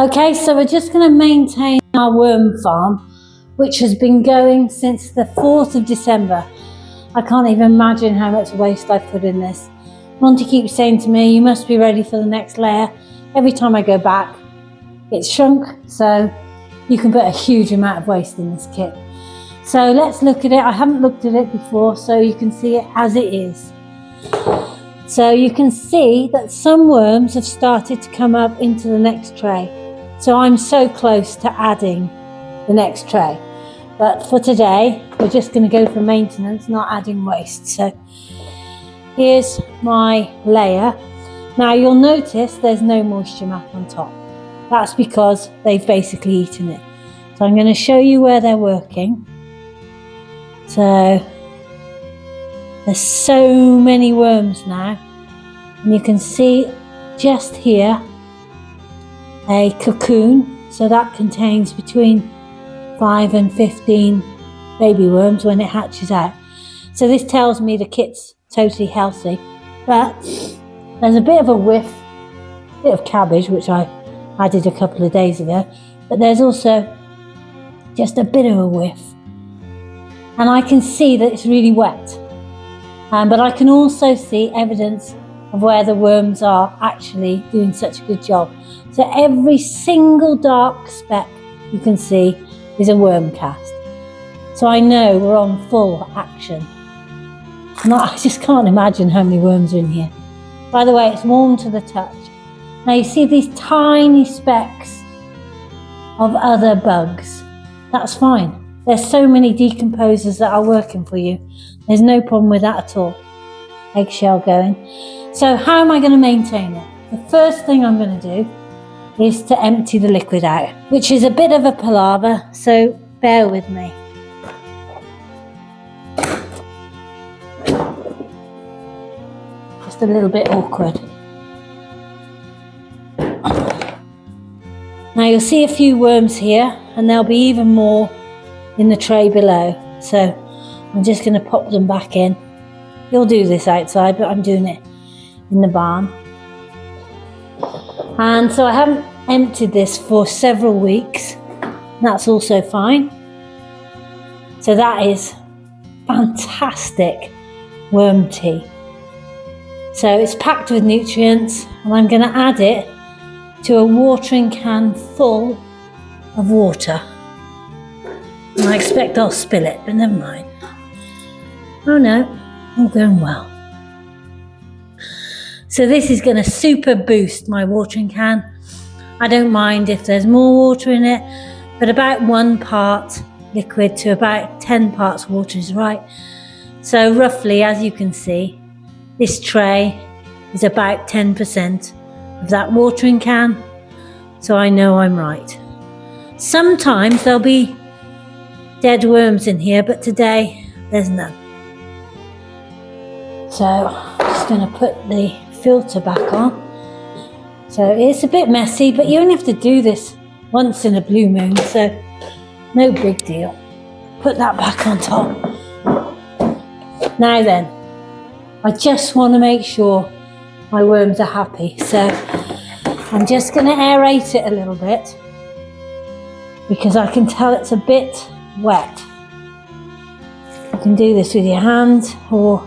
Okay, so we're just going to maintain our worm farm, which has been going since the 4th of December. I can't even imagine how much waste I've put in this. Monty keeps saying to me, you must be ready for the next layer. Every time I go back, it's shrunk, so you can put a huge amount of waste in this kit. So let's look at it. I haven't looked at it before, so you can see it as it is. So you can see that some worms have started to come up into the next tray. So I'm so close to adding the next tray. But for today, we're just going to go for maintenance, not adding waste. So here's my layer. Now you'll notice there's no moisture mat on top. That's because they've basically eaten it. So I'm going to show you where they're working. So there's so many worms now. And you can see just here a cocoon. So that contains between 5 and 15 baby worms when it hatches out. So this tells me the kit's totally healthy. But there's a bit of a whiff, bit of cabbage, which I added a couple of days ago. But there's also just a bit of a whiff. And I can see that it's really wet. But I can also see evidence of where the worms are actually doing such a good job. So every single dark speck you can see is a worm cast. So I know we're on full action. And I just can't imagine how many worms are in here. By the way, it's warm to the touch. Now you see these tiny specks of other bugs. That's fine. There's so many decomposers that are working for you. There's no problem with that at all. Eggshell going. So how am I going to maintain it? The first thing I'm going to do is to empty the liquid out, which is a bit of a palaver, so bear with me. Just a little bit awkward. Now you'll see a few worms here, and there'll be even more in the tray below. So I'm just going to pop them back in. You'll do this outside, but I'm doing it in the barn. And so I haven't emptied this for several weeks. That's also fine. So that is fantastic worm tea. So it's packed with nutrients, and I'm going to add it to a watering can full of water. And I expect I'll spill it, but never mind. Oh no, all going well. So this is going to super boost my watering can. I don't mind if there's more water in it, but about 1 part liquid to about 10 parts water is right. So roughly, as you can see, this tray is about 10% of that watering can. So I know I'm right. Sometimes there'll be dead worms in here, but today there's none. So I'm just going to put the filter back on. So it's a bit messy, but you only have to do this once in a blue moon, so no big deal. Put that back on top. Now then, I just want to make sure my worms are happy, so I'm just going to aerate it a little bit because I can tell it's a bit wet. You can do this with your hands, or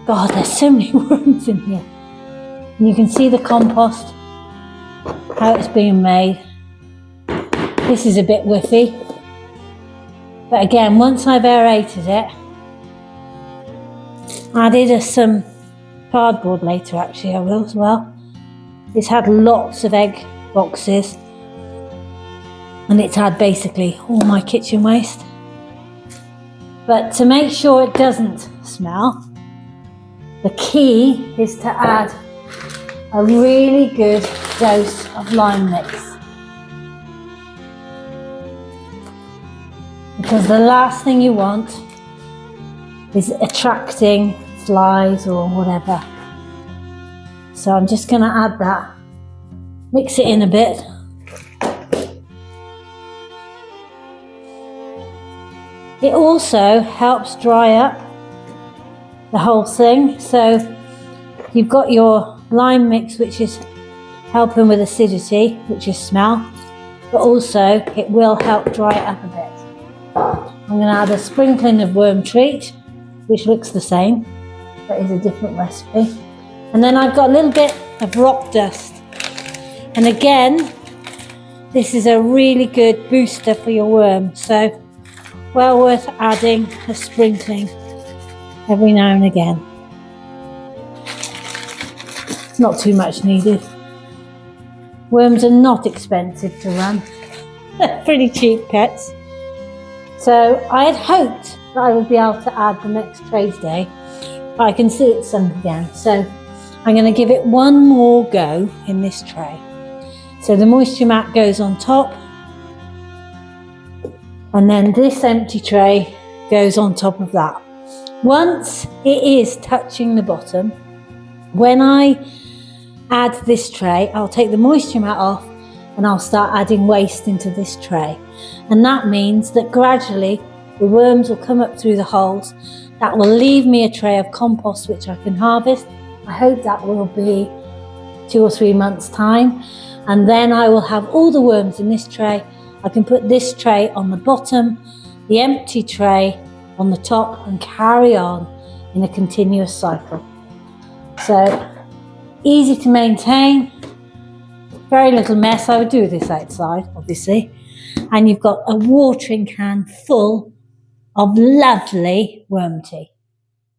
God, there's so many worms in here. And you can see the compost, how it's being made. This is a bit whiffy. But again, once I've aerated it, added some cardboard later, actually I will as well. It's had lots of egg boxes, and it's had basically all my kitchen waste. But to make sure it doesn't smell, the key is to add a really good dose of lime mix. Because the last thing you want is attracting flies or whatever. So I'm just going to add that, mix it in a bit. It also helps dry up the whole thing. So you've got your lime mix, which is helping with acidity, which is smell, but also it will help dry it up a bit. I'm going to add a sprinkling of worm treat, which looks the same, but is a different recipe. And then I've got a little bit of rock dust. And again, this is a really good booster for your worm, so well worth adding a sprinkling every now and again. Not too much needed. Worms are not expensive to run. They're pretty cheap pets. So I had hoped that I would be able to add the next trays day, but I can see it's sunk again. So I'm going to give it one more go in this tray. So the moisture mat goes on top, and then this empty tray goes on top of that. Once it is touching the bottom, when I add this tray, I'll take the moisture mat off and I'll start adding waste into this tray. And that means that gradually the worms will come up through the holes. That will leave me a tray of compost which I can harvest. I hope that will be 2 or 3 months' time. And then I will have all the worms in this tray. I can put this tray on the bottom, the empty tray on the top, and carry on in a continuous cycle. So easy to maintain, very little mess. I would do this outside, obviously. And you've got a watering can full of lovely worm tea.